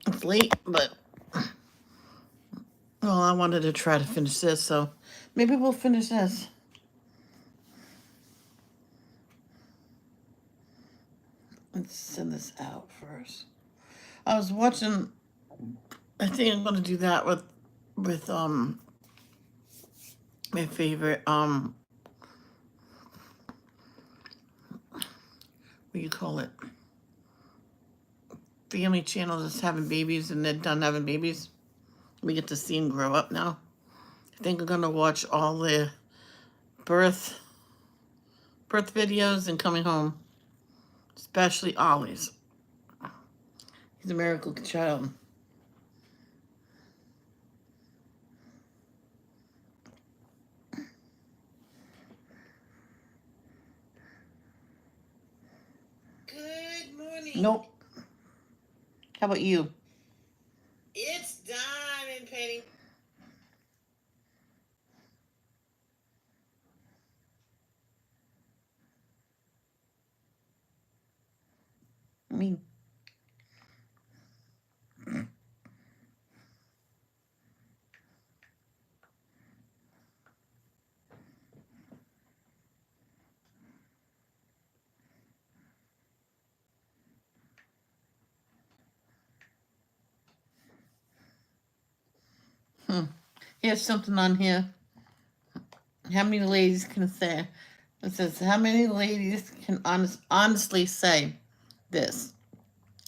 It's late, but well, I wanted to try to finish this, so maybe we'll finish this. Let's send this out first. I was watching. I think I'm gonna do that with my favorite what do you call it? Family channel that's having babies and they're done having babies. We get to see them grow up now. I think I'm gonna watch all the birth birth videos and coming home, especially Ollie's. He's a miracle child. Good morning. Nope. How about you? It's Diamond Penny. I mean, here's something on here. How many ladies can say? It says, how many ladies can honestly say this?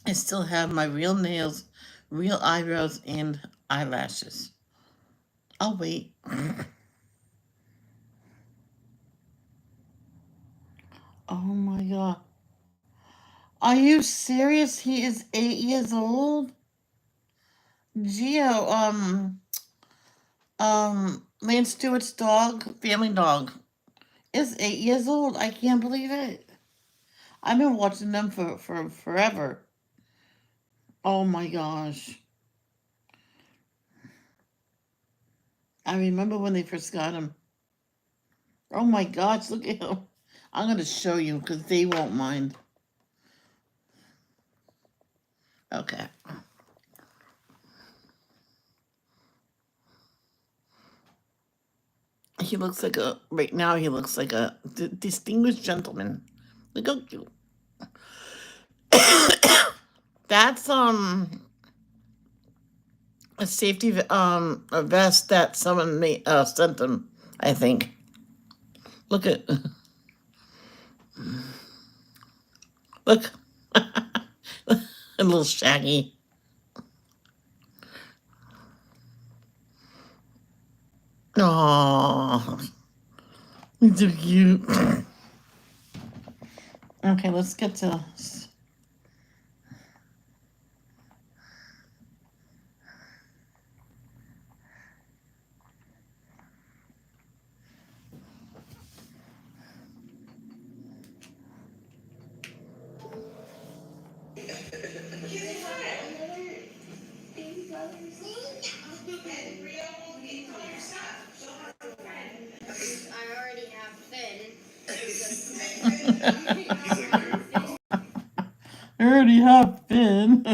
I still have my real nails, real eyebrows, and eyelashes. I'll wait. Oh my god. Are you serious? He is 8 years old? Geo, Lance Stewart's dog, family dog, is 8 years old. I can't believe it. I've been watching them for forever. Oh my gosh. I remember when they first got him. Oh my gosh, look at him. I'm going to show you because they won't mind. Okay. He looks like right now he looks like a distinguished gentleman. Look how cute. That's a safety a vest that someone sent him, I think. Look at look. A little shaggy. Oh, he's so cute. Okay, let's get to this. I already have Finn. I already have Finn.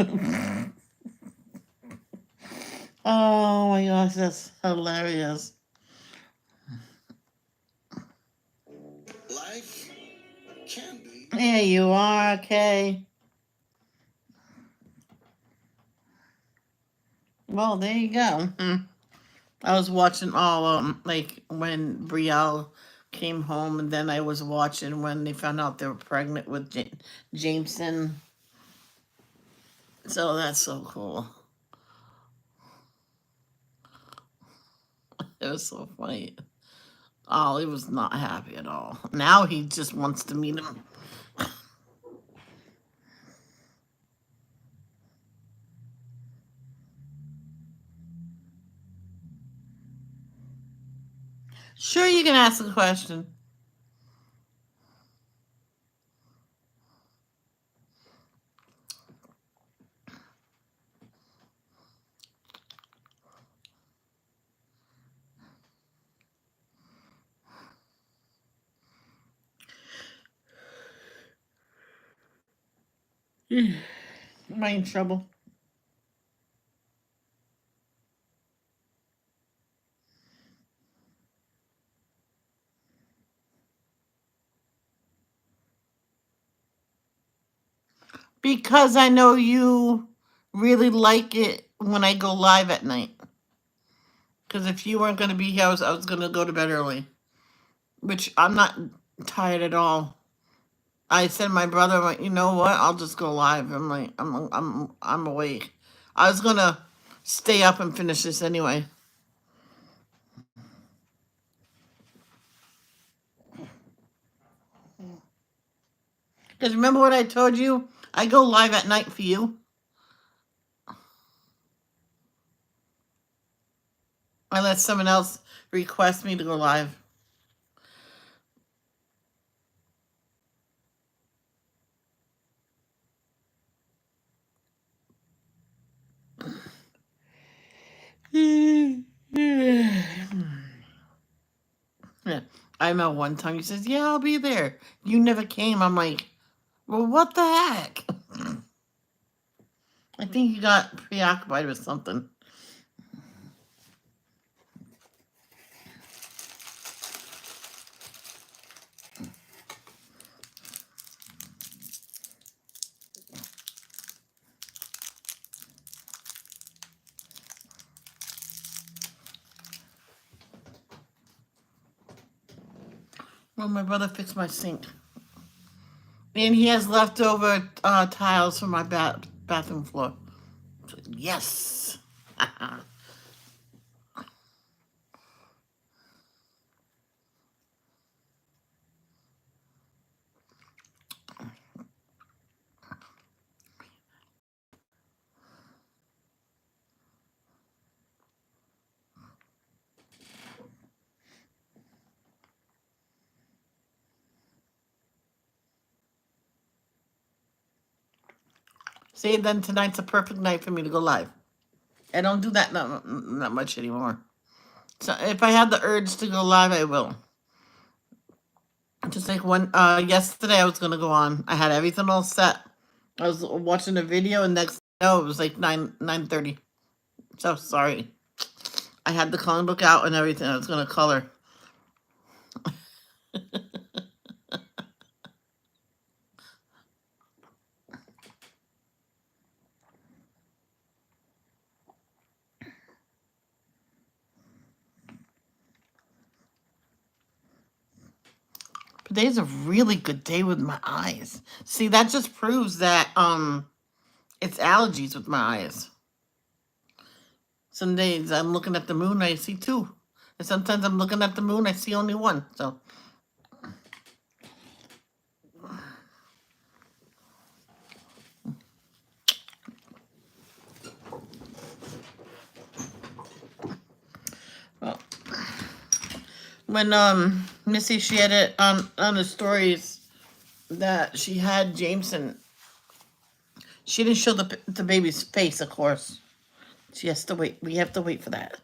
Oh my gosh, that's hilarious. Life can be. There you are, okay. Well, there you go. I was watching all like when Brielle came home, and then I was watching when they found out they were pregnant with Jameson. So that's so cool. It was so funny. Oh, he was not happy at all. Now he just wants to meet him. Sure, you can ask a question. Am I in trouble? Because I know you really like it when I go live at night. Because if you weren't going to be here, I was going to go to bed early. Which I'm not tired at all. I said to my brother, I'm like, you know what? I'll just go live. I'm like, I'm awake. I was going to stay up and finish this anyway. Because remember what I told you? I go live at night for you. Unless someone else requests me to go live. Yeah. I know one time he says, yeah, I'll be there. You never came. I'm like, well, what the heck? I think you got preoccupied with something. Well, my brother fixed my sink. And he has leftover tiles from my bathroom floor. Yes. See, then tonight's a perfect night for me to go live. I don't do that not much anymore. So if I have the urge to go live, I will. Just like yesterday I was gonna go on. I had everything all set. I was watching a video, and next it was like 9:30. So sorry. I had the coloring book out and everything. I was gonna color. Today's a really good day with my eyes. See, that just proves that it's allergies with my eyes. Some days I'm looking at the moon, I see two. And sometimes I'm looking at the moon, I see only one. So well, when Missy shared it on the stories that she had Jameson, she didn't show the baby's face, of course. She has to wait. We have to wait for that.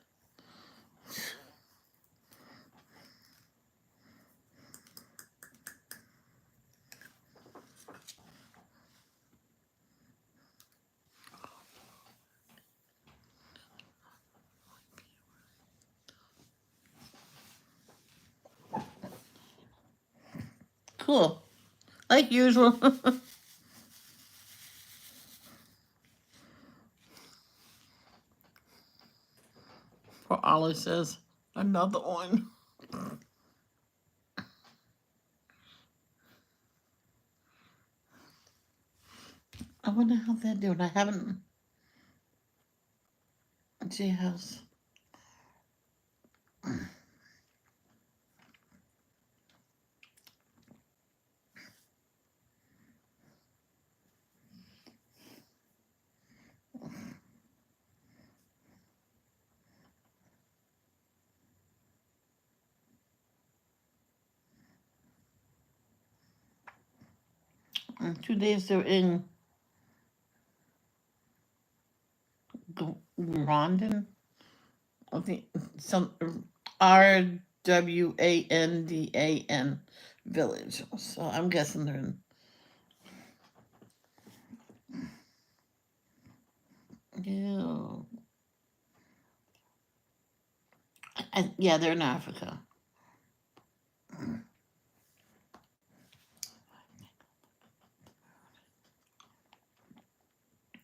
Cool. Like usual. Poor Ollie says, another one. I wonder how they're doing. I haven't. J-House. In 2 days they're in Rondon. I think some RWANDAN village. So I'm guessing they're in. Yeah. Yeah, they're in Africa.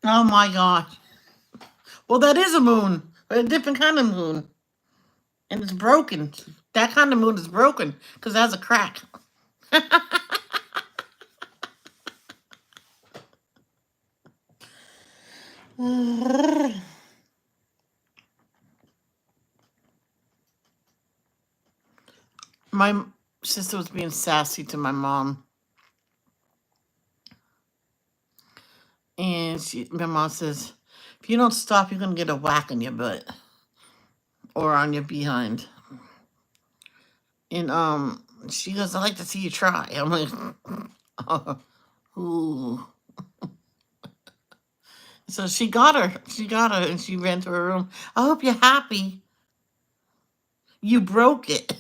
Oh my gosh. Well, that is a moon, but a different kind of moon. And it's broken. That kind of moon is broken because it has a crack. My sister was being sassy to my mom. And my mom says, if you don't stop, you're going to get a whack in your butt or on your behind. And she goes, I like to see you try. I'm like, oh, ooh. So she got her, and she ran to her room. I hope you're happy. You broke it.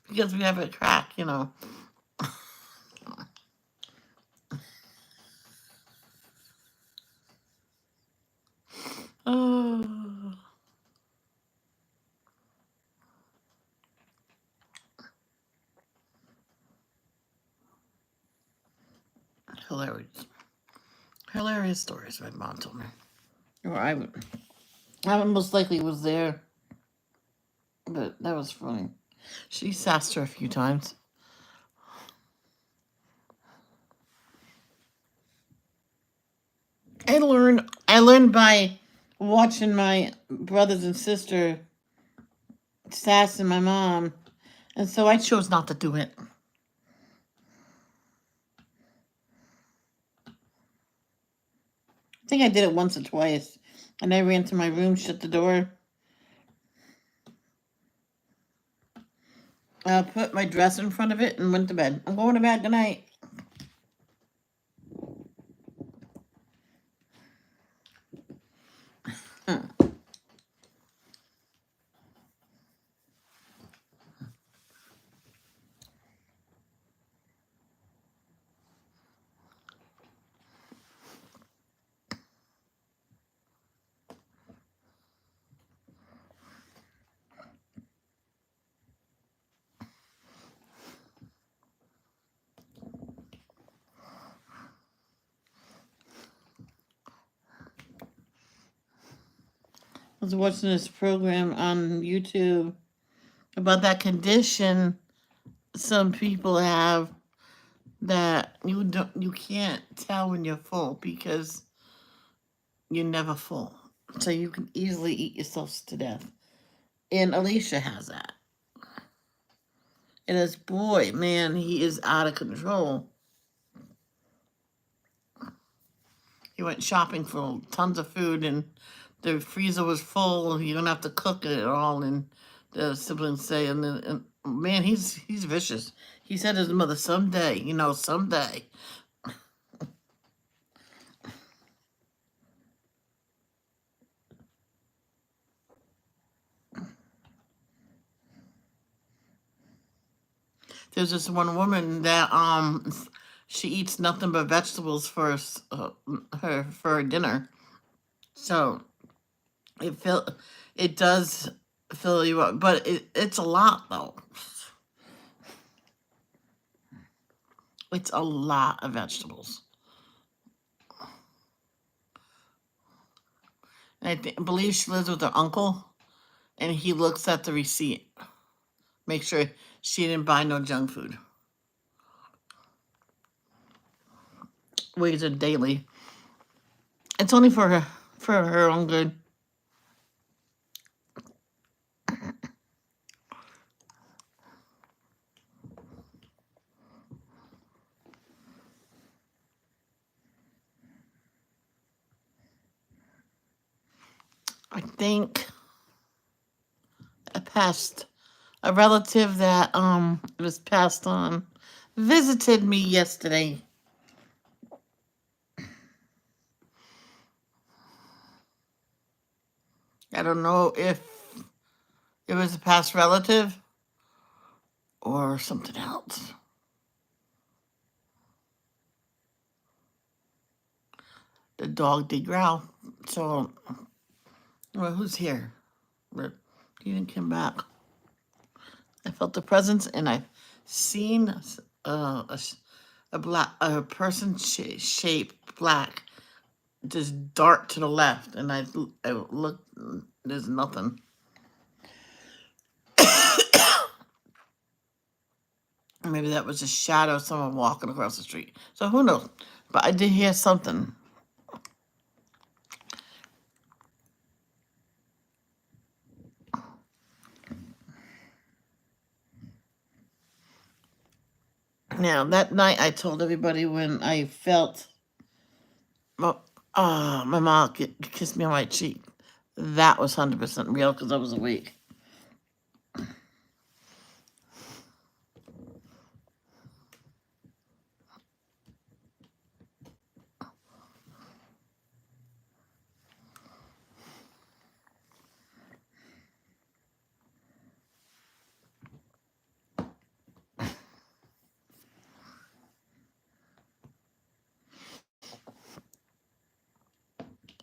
Because we have a crack, you know. Oh, hilarious. Hilarious stories my mom told me. Or I most likely was there, but that was funny. She sassed her a few times. I learned by watching my brothers and sister sassing my mom, and so I chose not to do it. I think I did it once or twice, and I ran to my room, shut the door, put my dress in front of it, and went to bed. I'm going to bed. Good night. I was watching this program on YouTube about that condition some people have that you can't tell when you're full because you're never full. So you can easily eat yourself to death. And Alicia has that. And this boy, man, he is out of control. He went shopping for tons of food and the freezer was full. You're gonna have to cook it all. And the siblings say, and man, he's vicious. He said to his mother, someday, someday. There's this one woman that she eats nothing but vegetables for her dinner. So it does fill you up, but it's a lot though. It's a lot of vegetables. And believe she lives with her uncle, and he looks at the receipt, make sure she didn't buy no junk food. Weighs her daily. It's only for her own good. I think a relative that was passed on visited me yesterday. I don't know if it was a past relative or something else. the dog did growl. So, well, who's here? But he didn't come back. I felt the presence, and I've seen a person shape black just dart to the left, and I looked. There's nothing. Maybe that was a shadow of someone walking across the street. So who knows? But I did hear something. Now, that night I told everybody when I felt my mom kissed me on my cheek. That was 100% real because I was awake.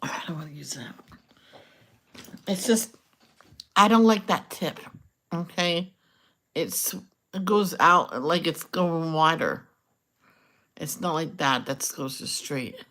I don't want to use that. It's just, I don't like that tip. Okay? It goes out like it's going wider. It's not like that. That goes just straight.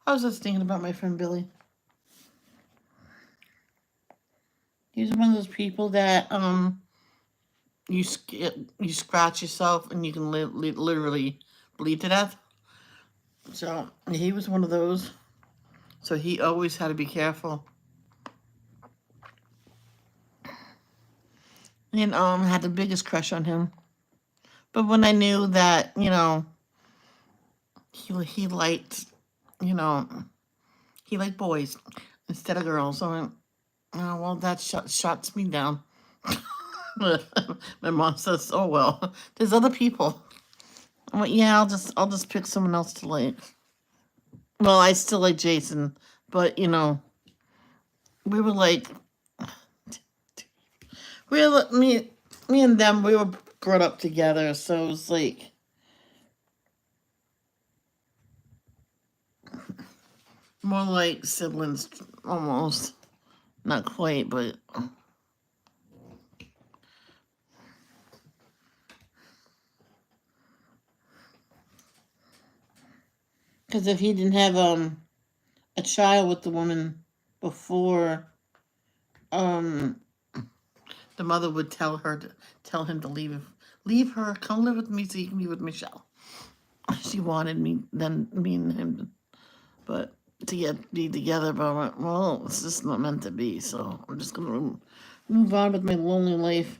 I was just thinking about my friend Billy. He's one of those people that you scratch yourself and you can literally bleed to death. So he was one of those. So he always had to be careful. And had the biggest crush on him. But when I knew that, he liked, he liked boys instead of girls, so I went, oh well, that shuts me down. My mom says, "Oh well, there's other people." I went, "Yeah, I'll just pick someone else to like." Well, I still like Jason, but we were like, me and them, we were brought up together, so it was like more like siblings, almost. Not quite, but. Because if he didn't have a child with the woman before, the mother would tell him to leave her, come live with me so you can be with Michelle. She wanted me and him, to be together, but I went, well, it's just not meant to be. So I'm just gonna move on with my lonely life.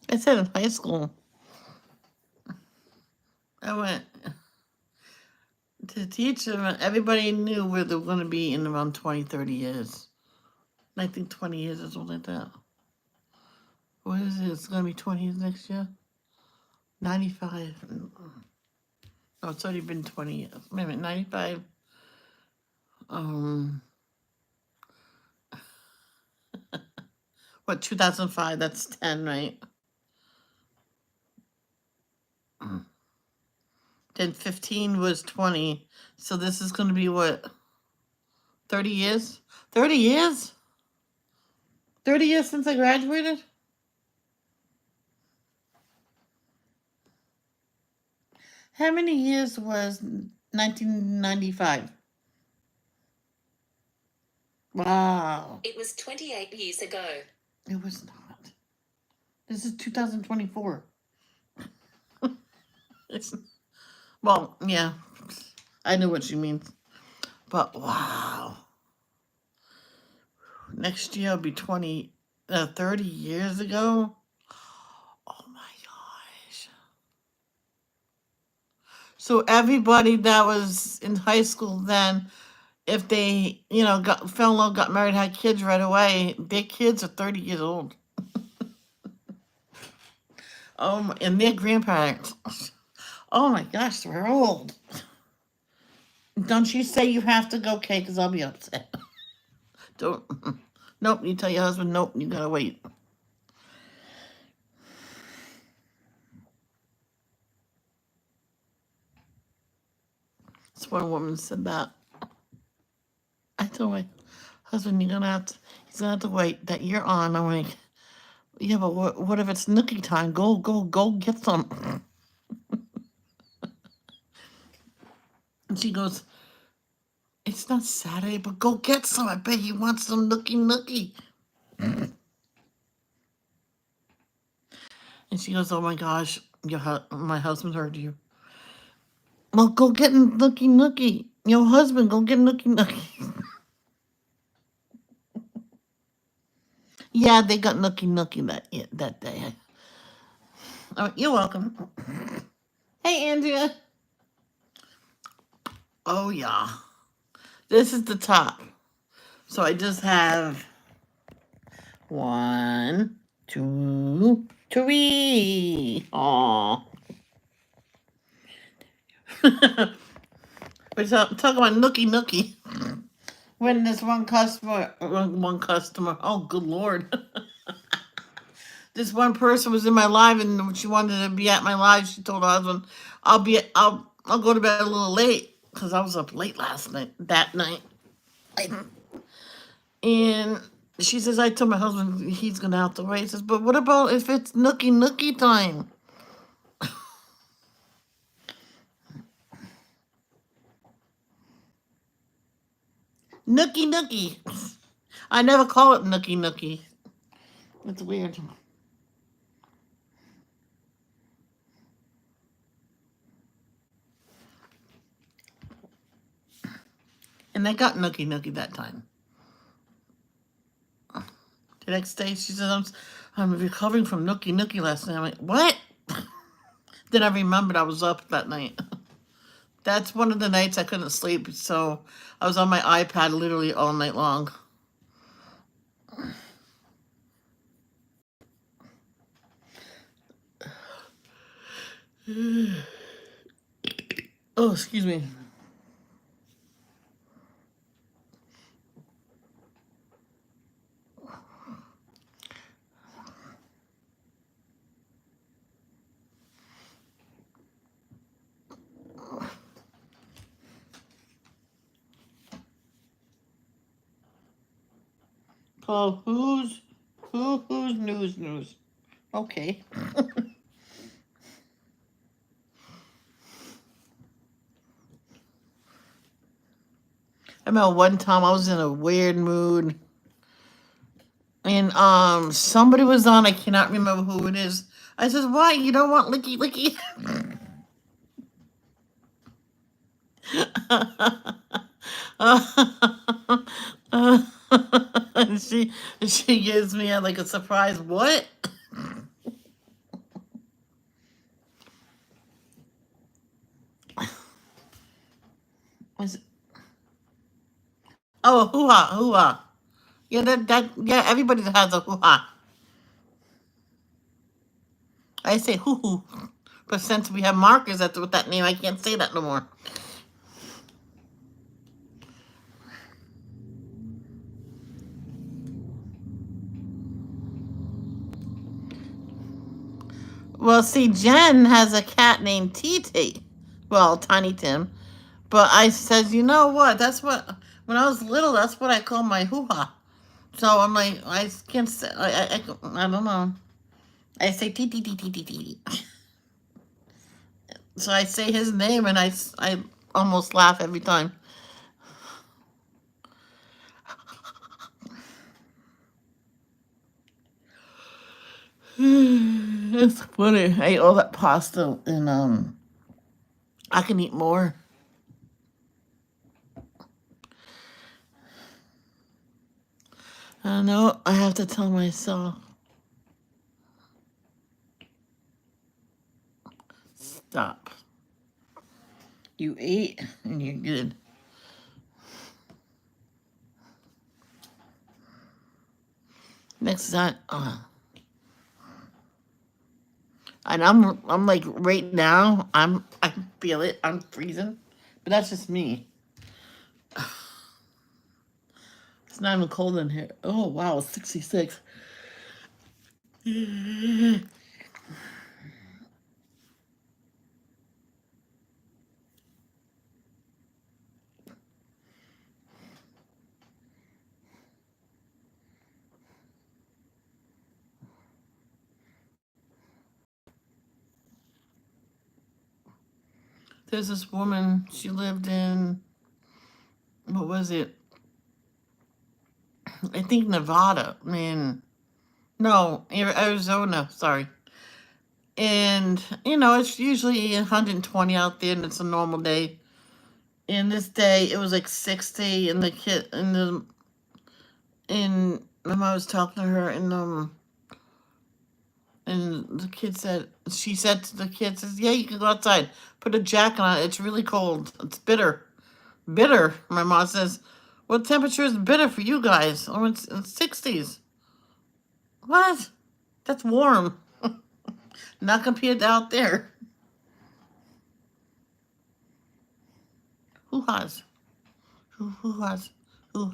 I said in high school, I went to teach them. Everybody knew where they were going to be in around 20, 30 years. I think 20 years or something like that. What is it? It's going to be 20 years next year? 95. Oh, it's already been 20 years. Wait a minute, 95. What, 2005? That's 10, right? Then 15 was 20. So this is going to be what? 30 years? 30 years? 30 years since I graduated? How many years was 1995? Wow. It was 28 years ago. It was not. This is 2024. Well, yeah. I knew what she means. But wow. Next year will be 30 years ago. Oh my gosh. So everybody that was in high school then, if they, fell in love, got married, had kids right away, their kids are 30 years old. And their grandparents. Oh my gosh, they're old. Don't you say you have to go, Kay, because I'll be upset. Don't. Nope, you tell your husband, nope, you gotta wait. This one woman said that. I told my husband, he's gonna have to wait that you're on. I'm like, yeah, but what if it's nookie time? Go get some. And she goes, it's not Saturday, but go get some. I bet he wants some nookie. And she goes, oh my gosh, my husband heard you. Well, go get nookie. Your husband, go get nookie. Yeah, they got nookie that day. Oh, you're welcome. Hey, Andrea. Oh, yeah. This is the top. So I just have 1, 2, 3. Aww. We're talking about nookie. When this one customer, oh, good Lord. This one person was in my live, and she wanted to be at my live. She told her husband, I'll go to bed a little late, because I was up late that night. And she says, I told my husband he's going to have to wait. He says, but what about if it's nookie time? Nookie. I never call it nookie. It's weird. And I got nookie that time. The next day, she says, I'm recovering from nookie last night. I'm like, what? Then I remembered I was up that night. That's one of the nights I couldn't sleep, so I was on my iPad literally all night long. Oh, excuse me. Paul, who's news? Okay. I remember one time I was in a weird mood, and somebody was on. I cannot remember who it is. I said, "Why you don't want licky?" And she gives me like a surprise. What? Oh, hoo-ha. Yeah, everybody has a hoo-ha. I say hoo-hoo. But since we have markers with that name, I can't say that no more. Well, see, Jen has a cat named TT. Well, Tiny Tim. But I said, you know what? When I was little, that's what I called my hoo-ha. So I'm like, I can't say, I don't know. I say TT. So I say his name and I almost laugh every time. It's funny. I ate all that pasta and I can eat more. I know I have to tell myself, stop. You ate and you're good. Next time, and I'm like right now, I can feel it. I'm freezing, but that's just me. It's not even cold in here. Oh wow, it's 66. There's this woman. She lived in, what was it? I think Nevada. Man, no, Arizona. Sorry. And it's usually 120 out there, and it's a normal day. And this day, it was like 60, and the kid, and my mom was talking to her, and the kid said, she said to the kid, says, "Yeah, you can go outside. Put a jacket on. It's really cold. It's bitter, bitter." My mom says, "What temperature is bitter for you guys? Oh, it's 60s. What? That's warm. Not compared to out there." Who has? Who has? Who?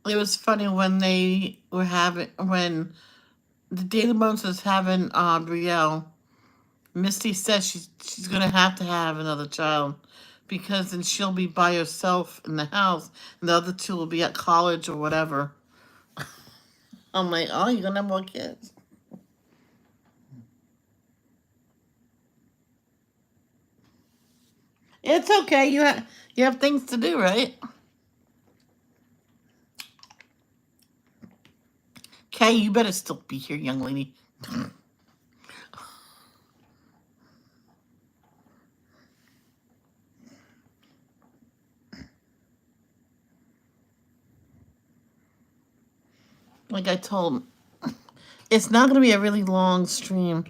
It was funny when when the Daily Bones was having Brielle. Misty says she's gonna have to have another child because then she'll be by herself in the house, and the other two will be at college or whatever. I'm like, oh, you're gonna have more kids. It's okay. You have things to do, right? Kay, you better still be here, young lady. Like I told, it's not gonna be a really long stream.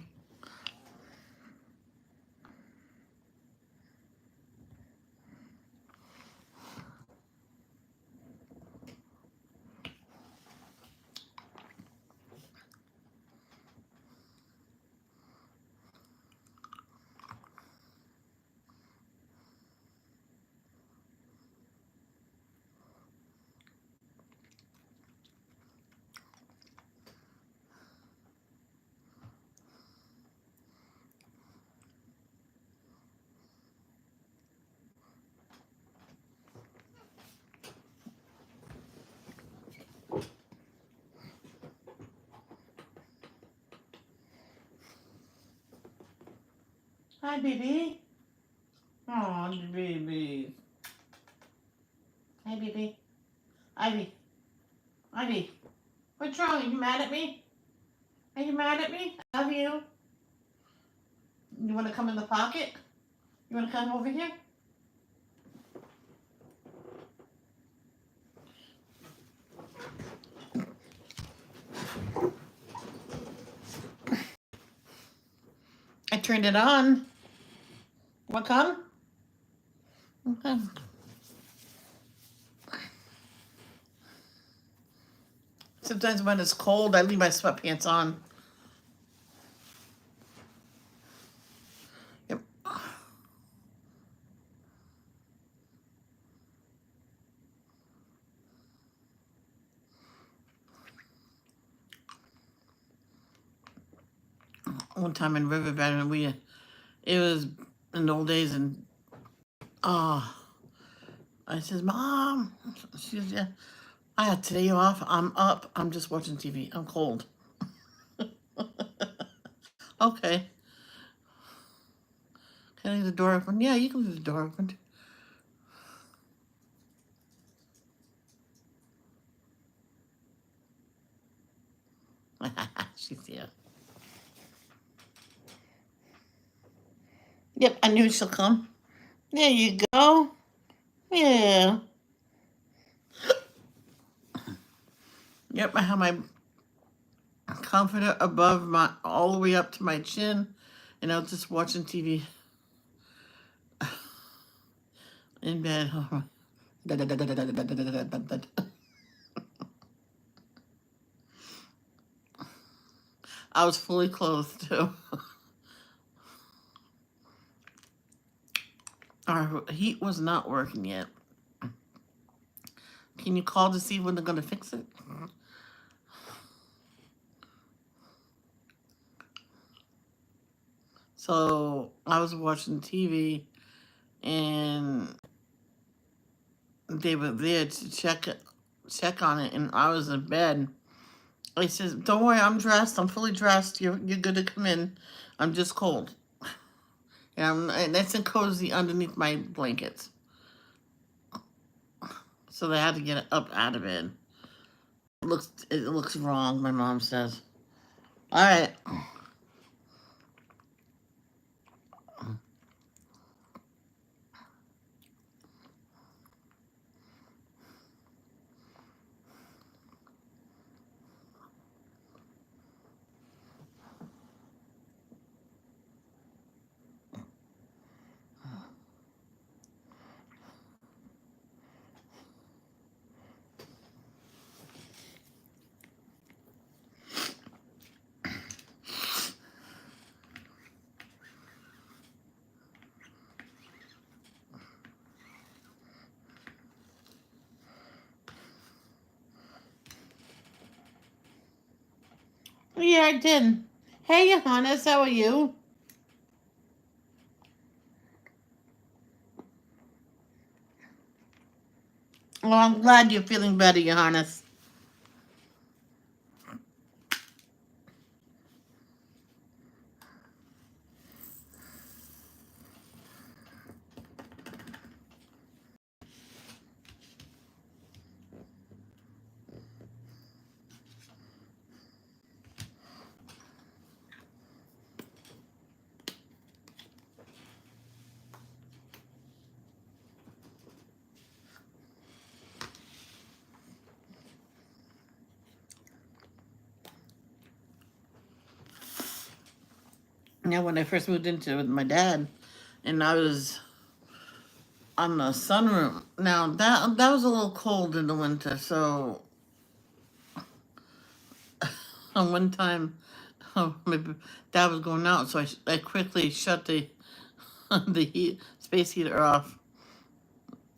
Hi, baby. Oh, baby. Hi, baby. Ivy. Ivy. What's wrong? Are you mad at me? Are you mad at me? I love you. You want to come in the pocket? You want to come over here? I turned it on. What come? Okay. Sometimes when it's cold, I leave my sweatpants on. Yep. One time in Riverbend, and it was in the old days, and I says, Mom, she says, yeah, I had today off. I'm up. I'm just watching TV. I'm cold. Okay. Can I leave the door open? Yeah, you can leave the door open. She's here. Yep, I knew she'll come. There you go. Yeah. Yep, I have my comforter above my, all the way up to my chin, and I was just watching TV in bed. I was fully clothed too. Our heat was not working yet. Can you call to see when they're gonna fix it? So I was watching TV, and they were there to check on it, and I was in bed. He says, "Don't worry, I'm dressed. I'm fully dressed. You're good to come in. I'm just cold." And I'm nice and cozy underneath my blankets. So they had to get up out of bed. It looks wrong, my mom says. All right. Yeah, I did. Hey, Johannes, how are you? Well, I'm glad you're feeling better, Johannes. Now, when I first moved into it with my dad, and I was on the sunroom. Now that was a little cold in the winter, so one time, my dad was going out, so I quickly shut the space heater off,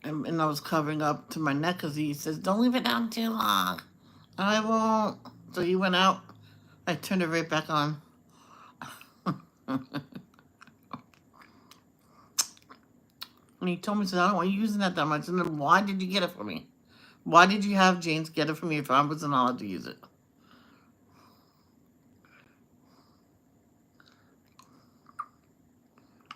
and I was covering up to my neck because he says, "Don't leave it down too long." I won't. So he went out. I turned it right back on. And he told me, he said, "I don't want you using that much." And then, why did you get it for me? Why did you have James get it for me if I wasn't allowed to use it?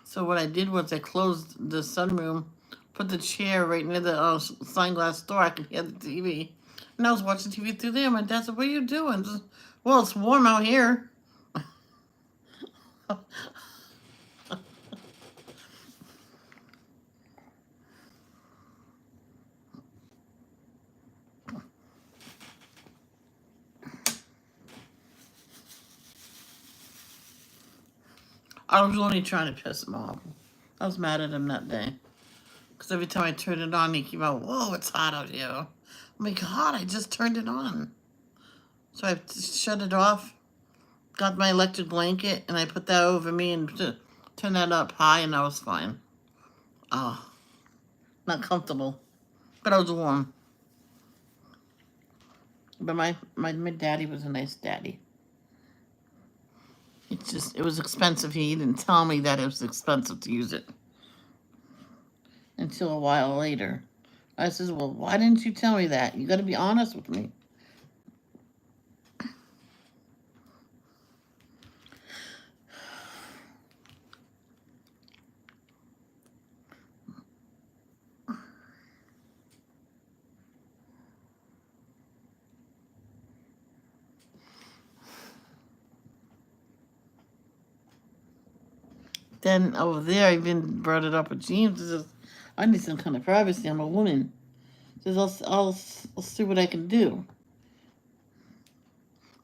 So what I did was I closed the sunroom, put the chair right near the sliding glass door. I could hear the TV. And I was watching TV through there. My dad said, "What are you doing?" Just, well, it's warm out here. All I was only trying to piss him off. I was mad at him that day. Because every time I turned it on, he came out, whoa, it's hot out here. Oh my God, I just turned it on. So I shut it off, got my electric blanket, and I put that over me and turned that up high, and I was fine. Oh, not comfortable, but I was warm. But my daddy was a nice daddy. It was expensive. He didn't tell me that it was expensive to use it until a while later. I says, well, why didn't you tell me that? You got to be honest with me. Then over there, I even brought it up with James. He says, I need some kind of privacy. I'm a woman. He says, I'll see what I can do.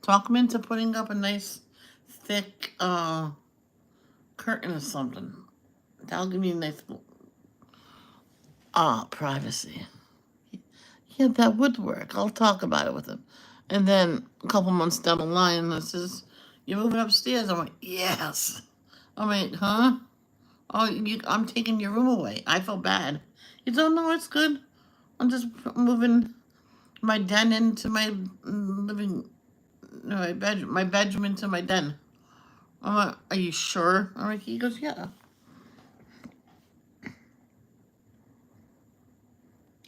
Talk him into putting up a nice, thick curtain or something. That'll give me a nice privacy. Yeah, that would work. I'll talk about it with him. And then a couple months down the line, it says, you're moving upstairs. I'm like, yes. I'm like, huh? Oh, I'm taking your room away. I feel bad. He said, oh, no, it's good. I'm just moving my den into my living, no, my bedroom into my den. I'm like, are you sure? I'm like, he goes, yeah.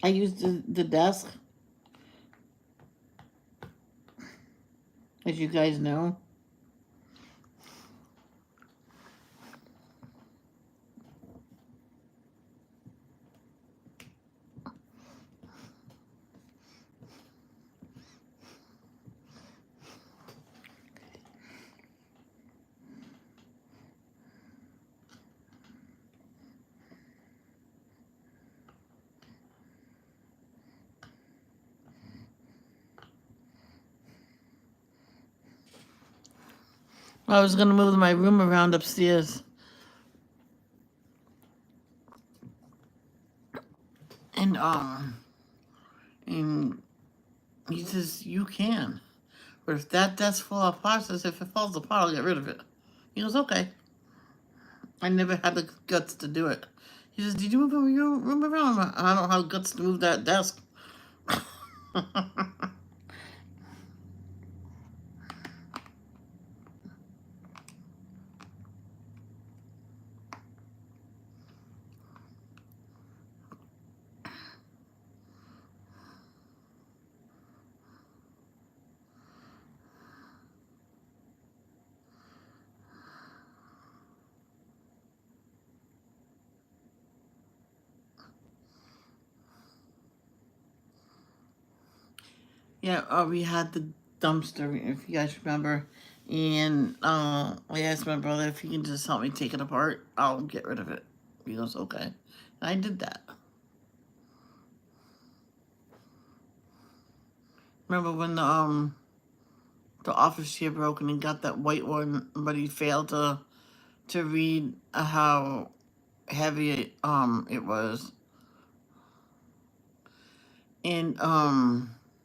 I used the desk, as you guys know. I was going to move my room around upstairs. And he says, you can. But if that desk falls apart, says, if it falls apart, I'll get rid of it. He goes, okay. I never had the guts to do it. He says, did you move your room around? I don't have guts to move that desk. Yeah, we had the dumpster, if you guys remember. And I asked my brother if he can just help me take it apart. I'll get rid of it. He goes, okay. And I did that. Remember when the office chair broke and he got that white one, but he failed to read how heavy it was. And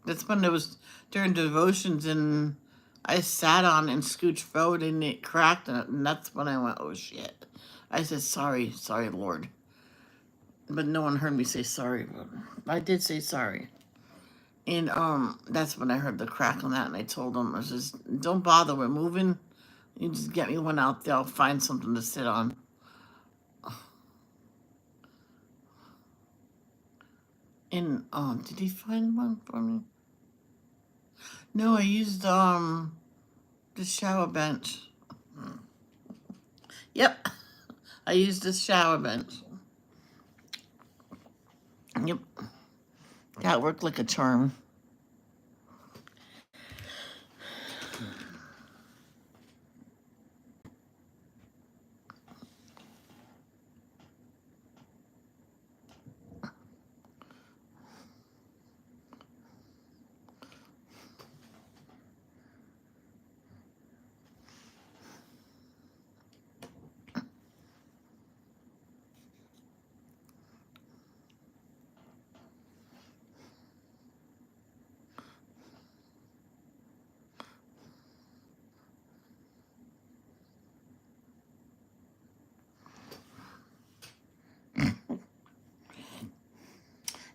that's when it was during devotions, and I sat on and scooched forward and it cracked, and that's when I went, oh shit. I said, sorry, Lord. But no one heard me say sorry, but I did say sorry. And that's when I heard the crack on that, and I told him, I says, don't bother, we're moving. You just get me one out there, I'll find something to sit on. And did he find one for me? No, I used the shower bench. Yep, I used the shower bench. Yep, that worked like a charm.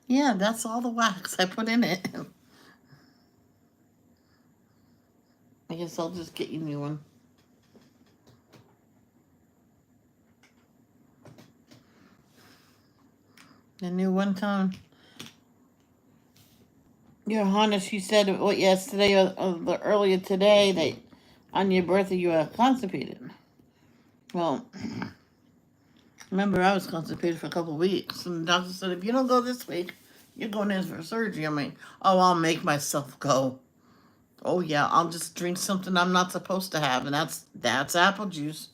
Yeah, that's all the wax I put in it. I guess I'll just get you a new one. The new one, Tom. Your Honda, she said what yesterday or earlier today that on your birthday you were constipated. Well, remember I was constipated for a couple of weeks, and the doctor said if you don't go this week, you're going in for surgery. I'm like, oh, I'll make myself go. Oh yeah, I'll just drink something I'm not supposed to have, and that's apple juice.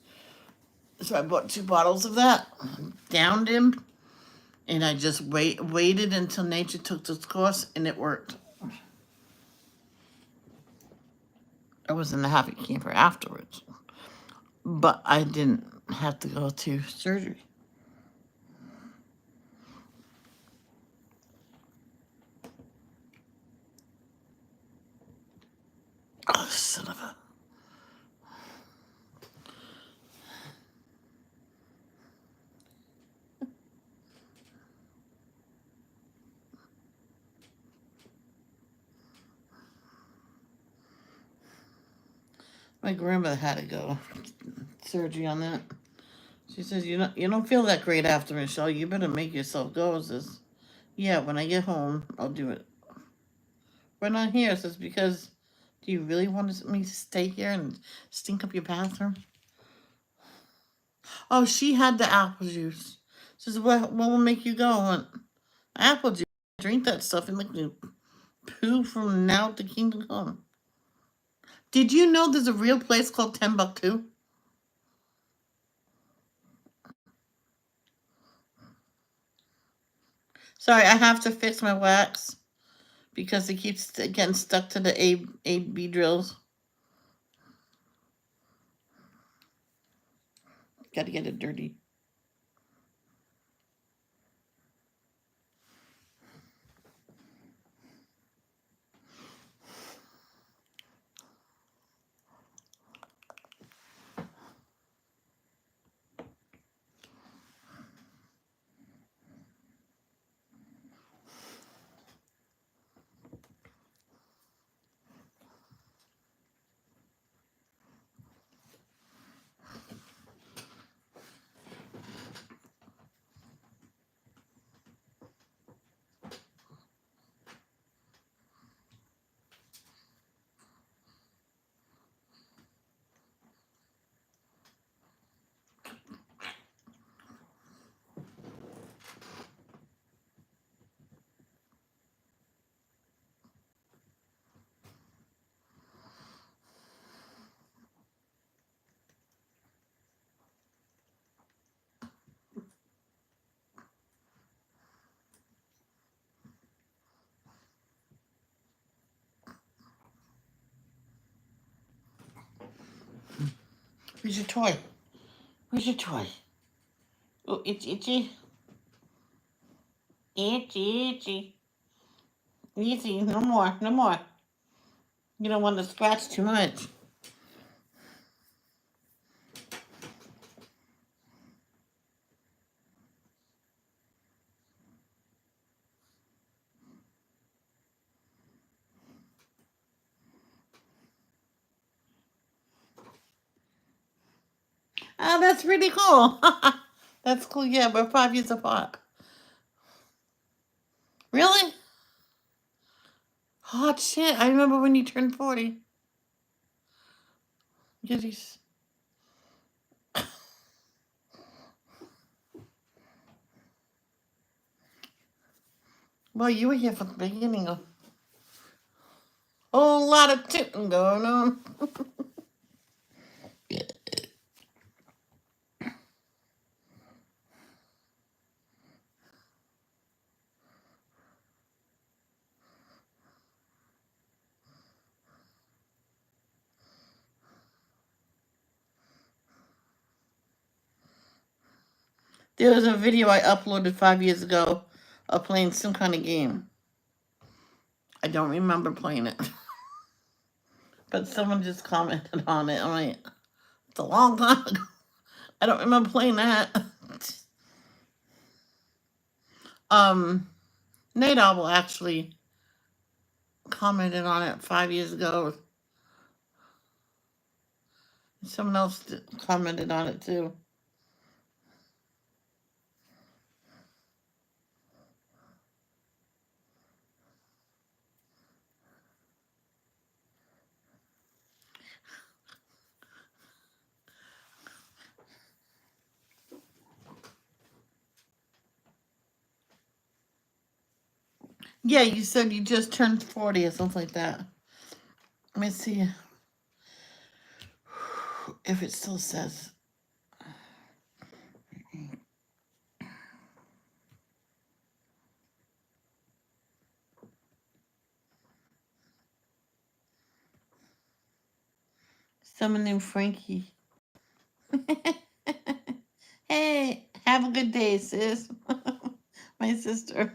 So I bought 2 bottles of that, downed him, and I just waited until nature took its course, and it worked. I was in the happy camper afterwards, but I didn't have to go to surgery. Oh, son of a. My grandmother had to go surgery on that. She says you don't feel that great after, Michelle. You better make yourself go. I says, yeah, when I get home, I'll do it. We're not here. Says because do you really want me to stay here and stink up your bathroom? Oh, she had the apple juice. Says what will make you go? Apple juice. Drink that stuff and make you poo from now to kingdom come. Did you know there's a real place called Timbuktu? Sorry, I have to fix my wax because it keeps getting stuck to the A-B drills. Got to get it dirty. Where's your toy? Where's your toy? Oh, it's itchy. Itchy. Easy. No more. No more. You don't want to scratch too much. Oh, that's really cool. That's cool. Yeah, we're 5 years apart. Really? Hot shit. I remember when you turned 40. Goodies. Well, you were here from the beginning. A whole lot of tooting going on. There was a video I uploaded 5 years ago of playing some kind of game. I don't remember playing it. But someone just commented on it. I'm like, it's a long time ago. I don't remember playing that. Nate Obel actually commented on it 5 years ago. Someone else commented on it too. Yeah, you said you just turned 40 or something like that. Let me see if it still says. Someone named Frankie. Hey, have a good day, sis. My sister.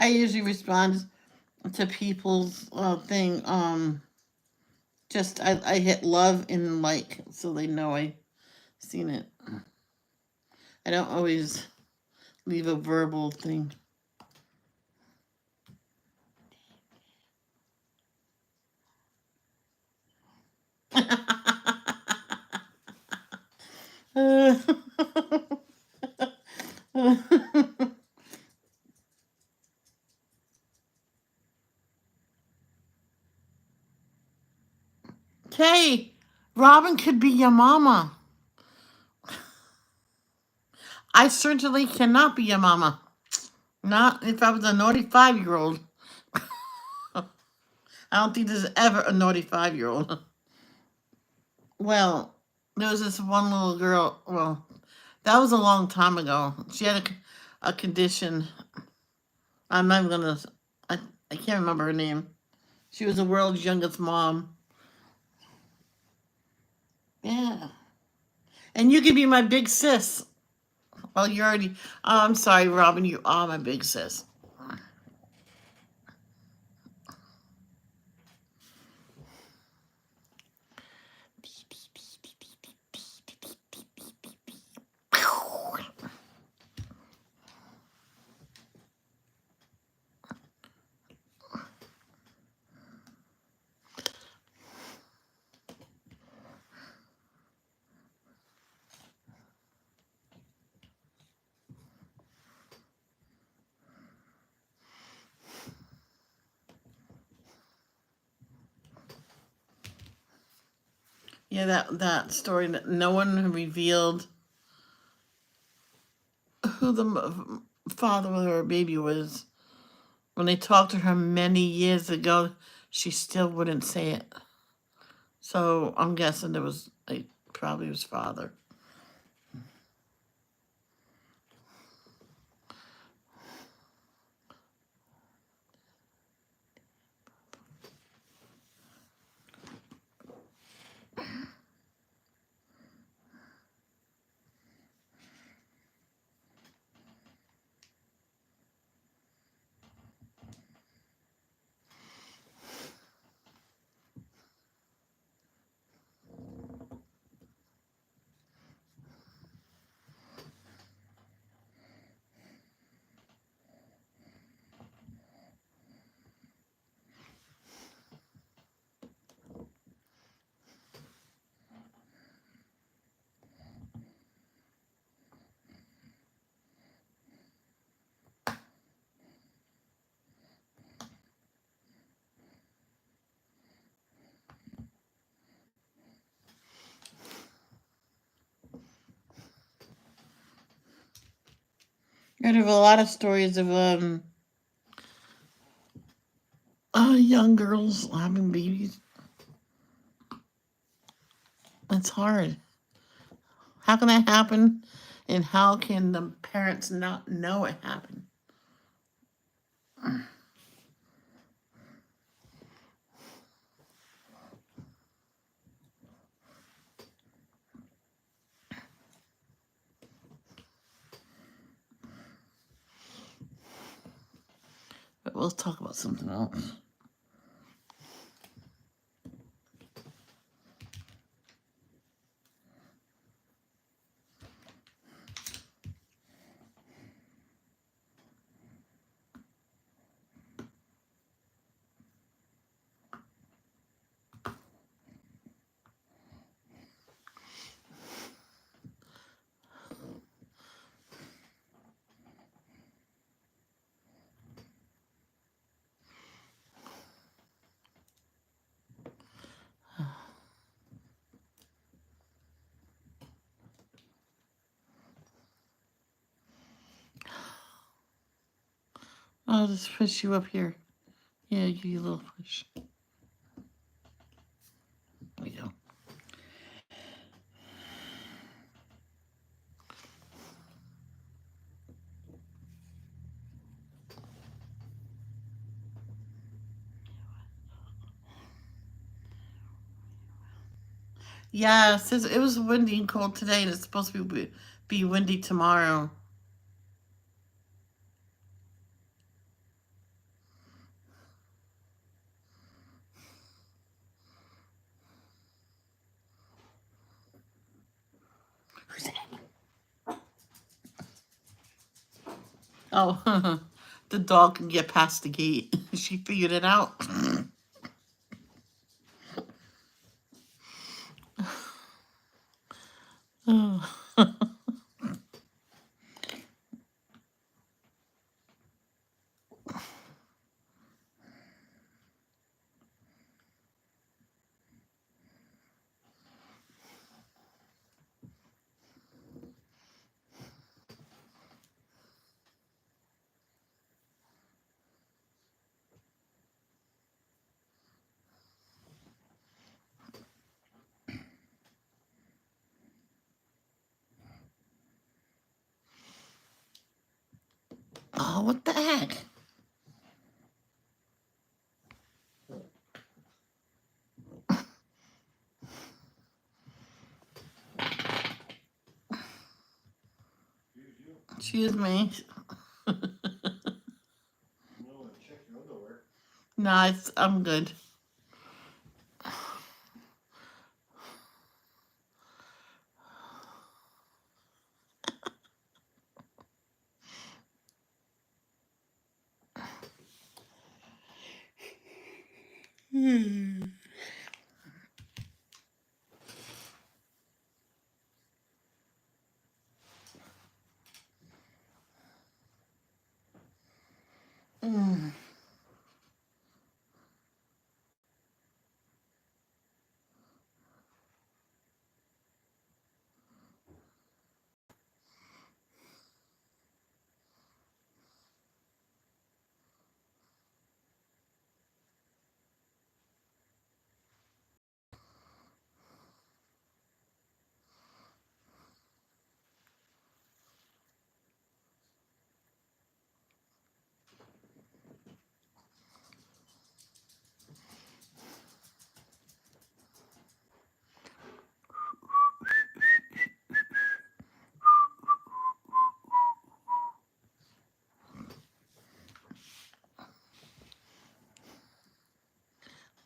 I usually respond to people's thing. Just I hit love and like so they know I seen it. I don't always leave a verbal thing. Kay, Robin could be your mama. I certainly cannot be your mama. Not if I was a naughty 5-year-old. I don't think there's ever a naughty 5-year-old. Well, there was this one little girl. Well, that was a long time ago. She had a condition. I'm not even gonna. I can't remember her name. She was the world's youngest mom. Yeah. And you could be my big sis. Well, you already. Oh, I'm sorry, Robin. You are my big sis. Yeah, that story that no one revealed who the father of her baby was. When they talked to her many years ago, she still wouldn't say it. So I'm guessing it was like probably his father. I have a lot of stories of young girls having babies. It's hard. How can that happen And how can the parents not know it happened? But we'll talk about something else. I'll just push you up here. Yeah, you little push. There we go. Yeah, it says it was windy and cold today, and it's supposed to be windy tomorrow. Who's that? Oh, the dog can get past the gate. She figured it out. Oh. Oh, what the heck? Excuse me. Nah, I'm good. Mm.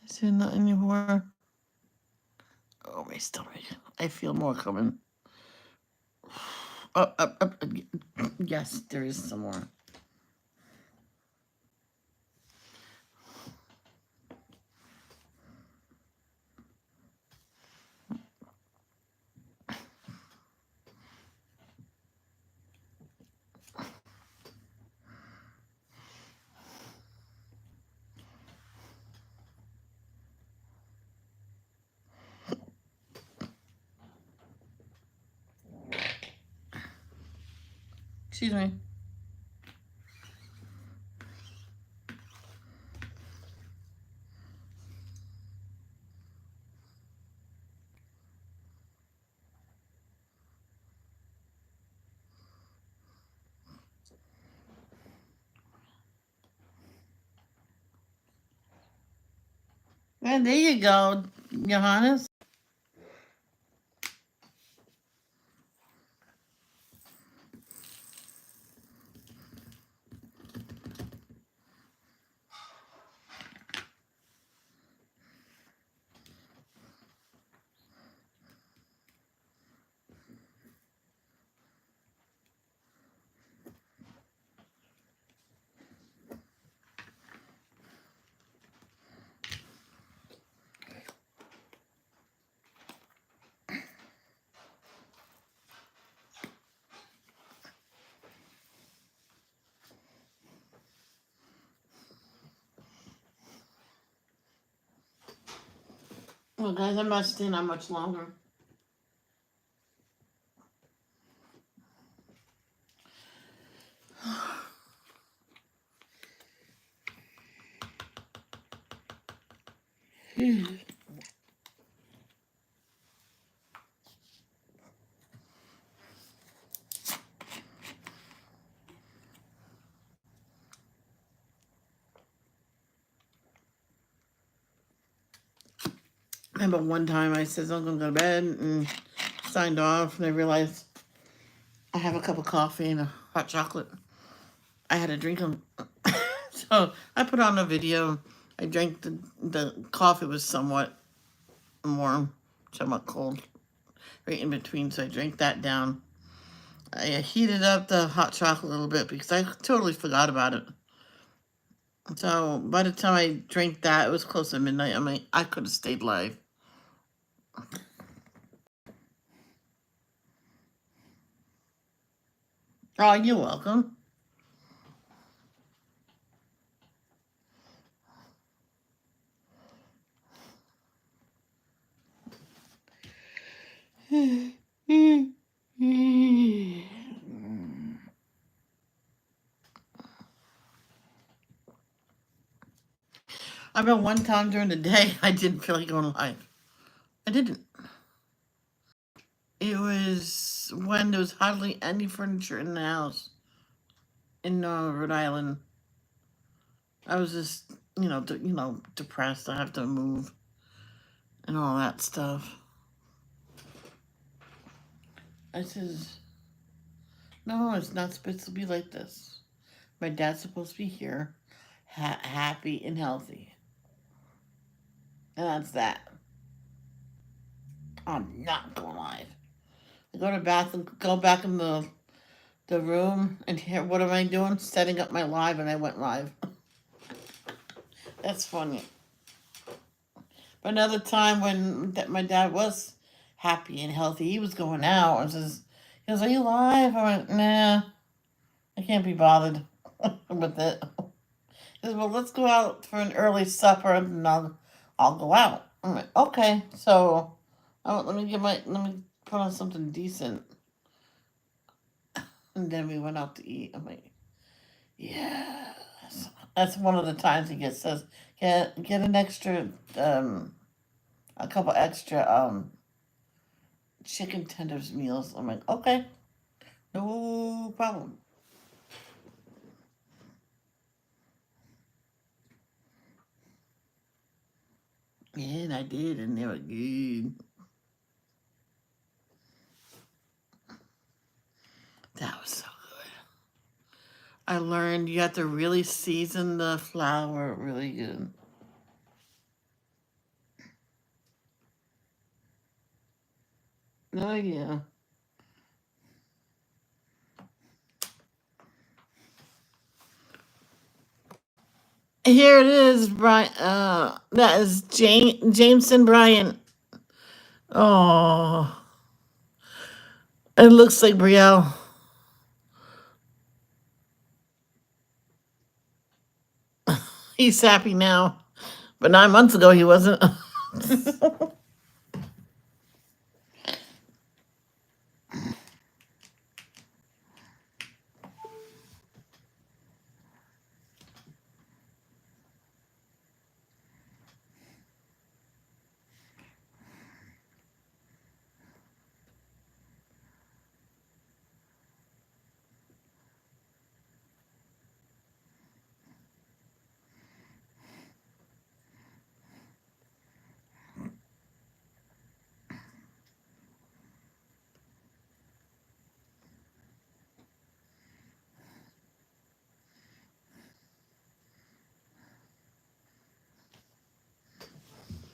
Is there not anymore? Oh, my stomach. I feel more coming. Yes, there is some more. Excuse me. And there you go, Johannes. Well, guys, I'm not staying on much longer. Remember one time I said I'm gonna go to bed and signed off, and I realized I have a cup of coffee and a hot chocolate. I had to drink them. So I put on a video. I drank the coffee was somewhat warm, somewhat cold, right in between. So I drank that down. I heated up the hot chocolate a little bit because I totally forgot about it. So by the time I drank that, it was close to midnight. I mean, I could have stayed live. Oh, you're welcome. I remember one time during the day, I didn't feel like going live. I didn't. It was when there was hardly any furniture in the house in Rhode Island. I was just, depressed. I have to move and all that stuff. I says, no, it's not supposed to be like this. My dad's supposed to be here, happy and healthy, and that's that. I'm not going live. I go to the bathroom, go back in the room, and here, what am I doing? Setting up my live, and I went live. That's funny. But another time when my dad was happy and healthy, he was going out and says, he goes, "Are you live?" I went, "Nah, I can't be bothered with it." He says, "Well, let's go out for an early supper, and I'll go out." I'm like, "Okay." So, let me put on something decent, and then we went out to eat. I'm like, "Yeah." That's one of the times he says, get an extra a couple extra chicken tenders meals. I'm like, okay, no problem. Yeah, and I did, and they were good. That was so good. I learned you have to really season the flour really good. Oh yeah. Here it is, Brian. That is Jameson Bryant. Oh, it looks like Brielle. He's happy now, but 9 months ago he wasn't.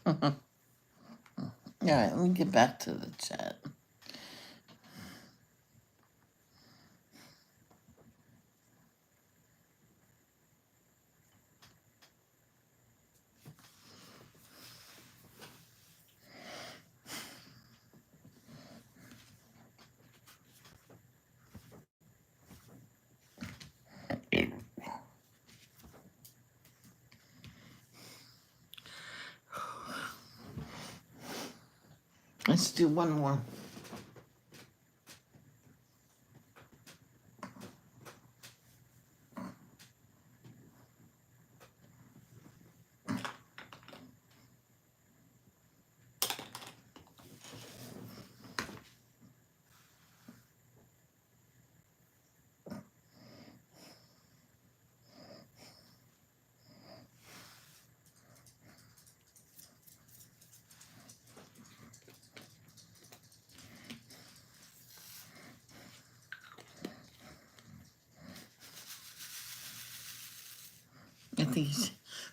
Alright, let me get back to the chat. Let's do one more.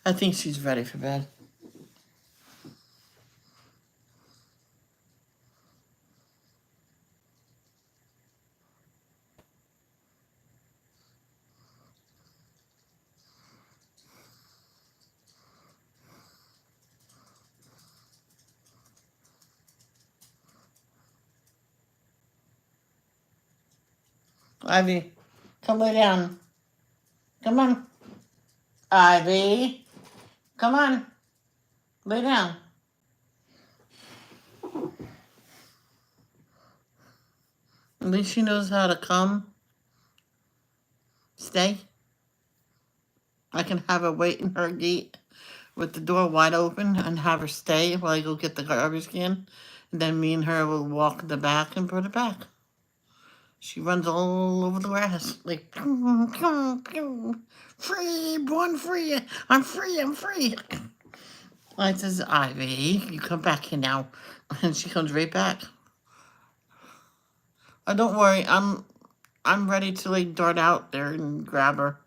I think she's ready for bed. Ivy, come lay down. Come on. Ivy, come on. Lay down. At least she knows how to come. Stay. I can have her wait in her gate with the door wide open and have her stay while I go get the garbage can. And then me and her will walk in the back and put it back. She runs all over the grass, like, pew, pew, pew. Free, born free, I'm free, I'm free. I says, Ivy, you come back here now. And she comes right back. Oh, don't worry, I'm ready to like dart out there and grab her.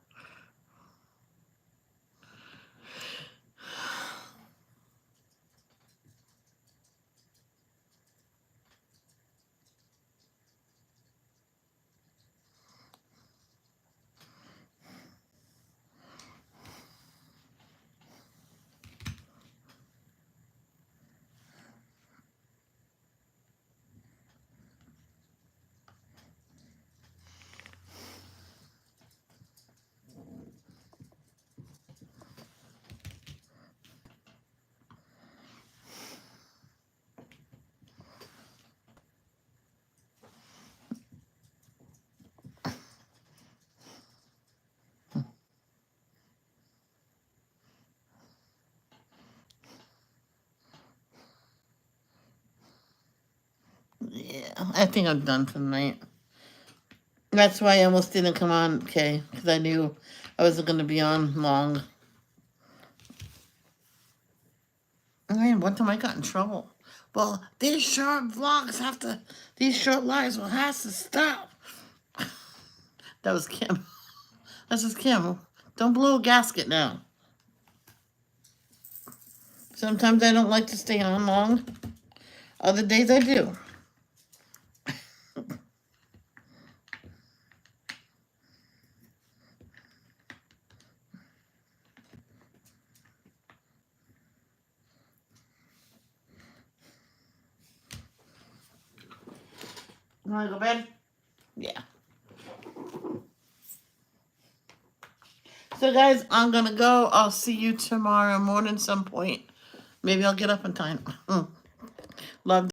Yeah, I think I'm done for the night. That's why I almost didn't come on, Kay, because I knew I wasn't going to be on long. Man, one time I got in trouble. Well, these short vlogs these short lives will have to stop. That was Kim. This is Kim. Don't blow a gasket now. Sometimes I don't like to stay on long. Other days I do. You want to go to bed? Yeah. So guys, I'm going to go. I'll see you tomorrow morning some point. Maybe I'll get up in time. Love